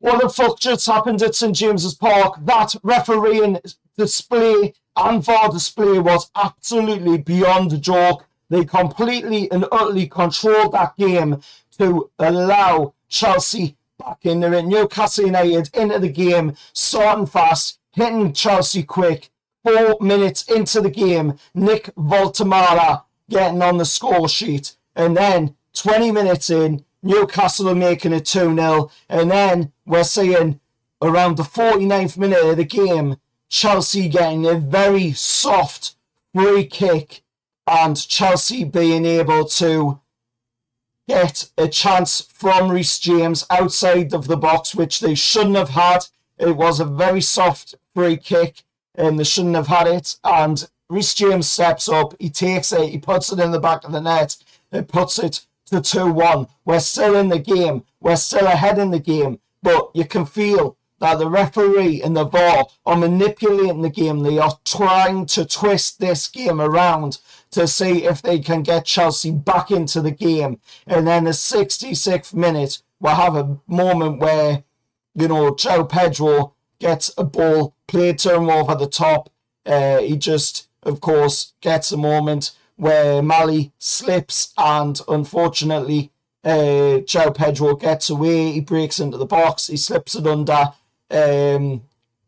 What the fuck just happened at St James's Park? That refereeing display and VAR display was absolutely beyond a joke. They completely and utterly controlled that game to allow Chelsea back in there. Newcastle United into the game, starting fast, hitting Chelsea quick. 4 minutes into the game, Nick Voltamara getting on the score sheet. And then 20 minutes in, Newcastle are making it 2-0. And then we're seeing around the 49th minute of the game, Chelsea getting a very soft free kick and Chelsea being able to get a chance from Reece James outside of the box, which they shouldn't have had. It was a very soft free kick and they shouldn't have had it. And Reece James steps up, he takes it, he puts it in the back of the net, it puts it to 2-1. We're still in the game, we're still ahead in the game, but you can feel that the referee and the VAR are manipulating the game. They are trying to twist this game around to see if they can get Chelsea back into the game. And then the 66th minute, we'll have a moment where, you know, João Pedro gets a ball played to him over the top. He just, of course, gets a moment where Mali slips and unfortunately João Pedro gets away. He breaks into the box. He slips it under Aaron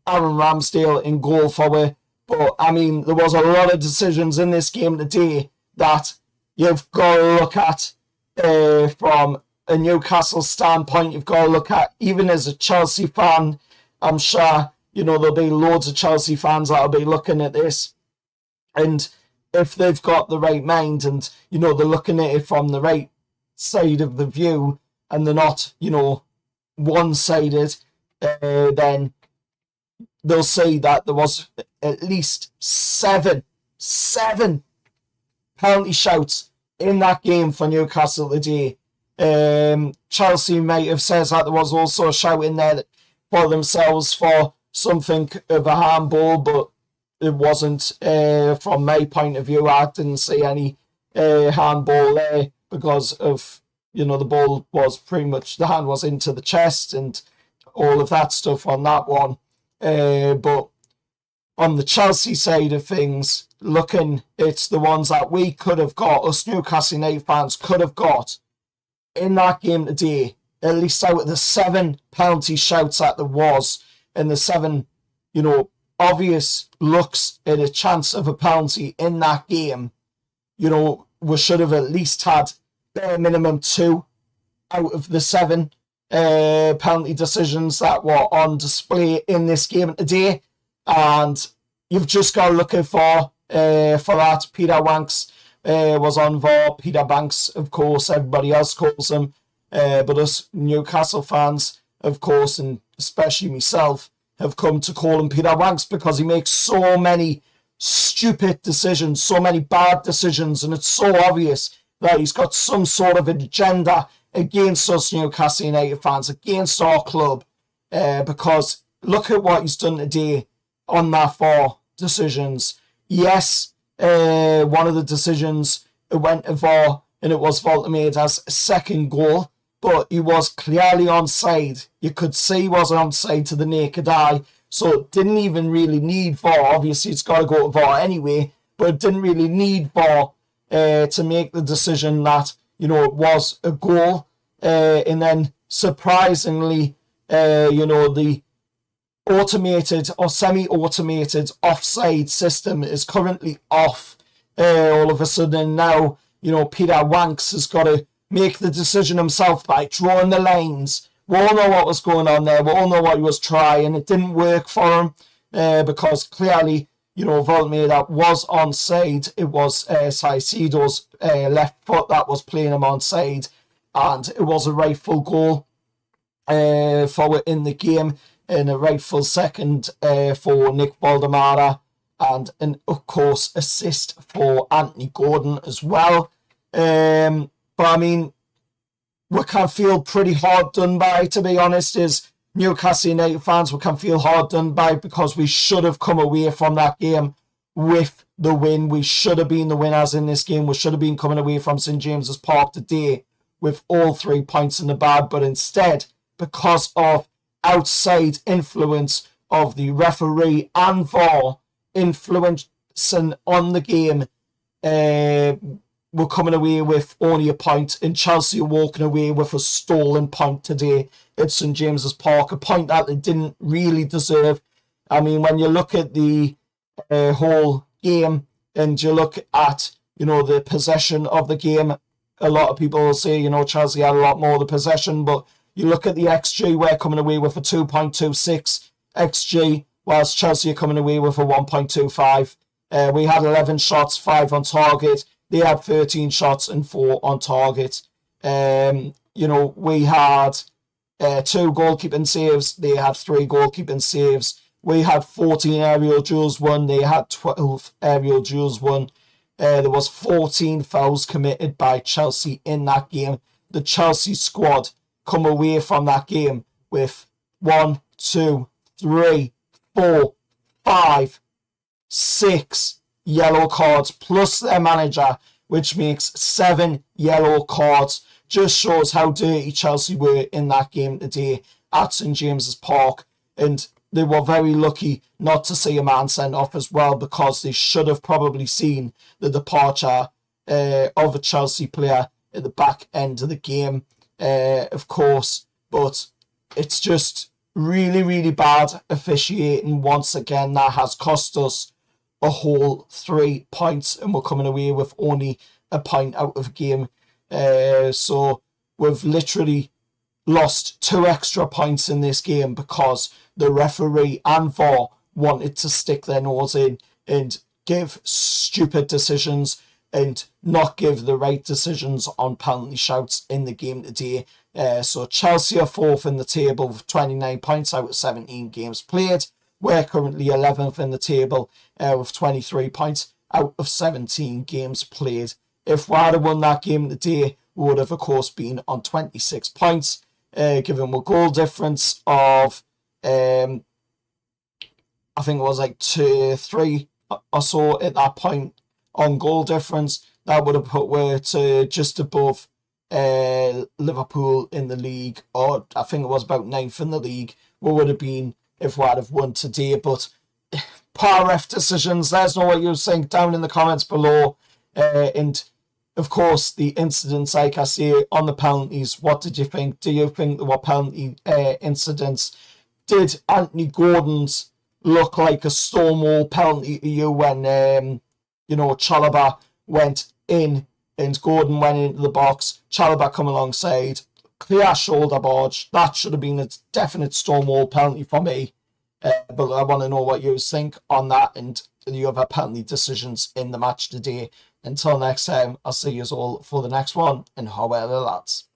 Ramsdale in goal for it. But, I mean, there was a lot of decisions in this game today that you've got to look at from a Newcastle standpoint. You've got to look at, even as a Chelsea fan, I'm sure, you know, there'll be loads of Chelsea fans that'll be looking at this. And if they've got the right mind and, you know, they're looking at it from the right side of the view and they're not, you know, one-sided, then they'll see that there was at least seven penalty shouts in that game for Newcastle today. Chelsea might have said that there was also a shout in there for themselves for something of a handball, but it wasn't. From my point of view, I didn't see any handball there because of, you know, the ball was pretty much, the hand was into the chest and all of that stuff on that one. But on the Chelsea side of things, looking, it's the ones that we could have got, us Newcastle United fans could have got in that game today, at least out of the 7 penalty shouts that there was, and the 7, you know, obvious looks at a chance of a penalty in that game, you know, we should have at least had bare minimum 2 out of the 7 penalty decisions that were on display in this game today. And you've just got to look for that. Peter Wanks was on VAR. Peter Banks, of course, everybody else calls him. But us Newcastle fans, of course, and especially myself, have come to call him Peter Wanks because he makes so many stupid decisions, so many bad decisions, and it's so obvious that he's got some sort of agenda against us Newcastle United fans, against our club, because look at what he's done today on that 4 decisions. Yes, one of the decisions, it went to VAR and it was Voltamara's second goal, but he was clearly onside. You could see he was onside to the naked eye, so it didn't even really need VAR. Obviously, it's got to go to VAR anyway, but it didn't really need VAR to make the decision that, you know, it was a goal. And then, surprisingly, you know, the automated or semi-automated offside system is currently off all of a sudden. Now, you know, Peter Wanks has got to make the decision himself by drawing the lines. We all know what was going on there. We all know what he was trying. It didn't work for him because clearly, you know, Voltamara was onside. It was Caicedo's left foot that was playing him onside, and it was a rightful goal for in the game, and a rightful second for Nick Voltamara, and of course assist for Anthony Gordon as well. But I mean, we can feel pretty hard done by, to be honest, as Newcastle United fans. We can feel hard done by because we should have come away from that game with the win. We should have been the winners in this game. We should have been coming away from St James's Park today with all 3 points in the bag, but instead, because of outside influence of the referee and VAR influencing on the game, we're coming away with only a point, and Chelsea are walking away with a stolen point today at St James's Park, a point that they didn't really deserve. I mean, when you look at the whole game and you look at, the possession of the game, a lot of people will say, Chelsea had a lot more of the possession, but you look at the XG, we're coming away with a 2.26 XG, whilst Chelsea are coming away with a 1.25. We had 11 shots, 5 on target. They had 13 shots and 4 on target. We had 2 goalkeeping saves. They had 3 goalkeeping saves. We had 14 aerial duels won. They had 12 aerial duels won. There was 14 fouls committed by Chelsea in that game. The Chelsea squad come away from that game with 1, 2, 3, 4, 5, 6 yellow cards plus their manager, which makes 7 yellow cards. Just shows how dirty Chelsea were in that game today at St James's Park, and they were very lucky not to see a man sent off as well, because they should have probably seen the departure of a Chelsea player at the back end of the game, of course. But it's just really, really bad officiating once again. That has cost us a whole 3 points, and we're coming away with only a point out of a game. So we've literally lost 2 extra points in this game because the referee and VAR wanted to stick their nose in and give stupid decisions and not give the right decisions on penalty shouts in the game today. So Chelsea are 4th in the table with 29 points out of 17 games played. We're currently 11th in the table with 23 points out of 17 games played. If we had won that game today, we would have, of course, been on 26 points, given a goal difference of, I think it was like 2-3 or so at that point on goal difference. That would have put we to just above Liverpool in the league, or I think it was about 9th in the league. We would have been if we had have won today. But poor ref decisions, let us know what you think down in the comments below. And of course, the incidents, like I say, on the penalties, what did you think? Do you think there were penalty incidents? Did Anthony Gordon's look like a Stonewall penalty to you when, Chalobah went in and Gordon went into the box? Chalobah come alongside, clear shoulder barge. That should have been a definite Stonewall penalty for me. But I want to know what you think on that and the other penalty decisions in the match today. Until next time, I'll see you all for the next one, and however, lads.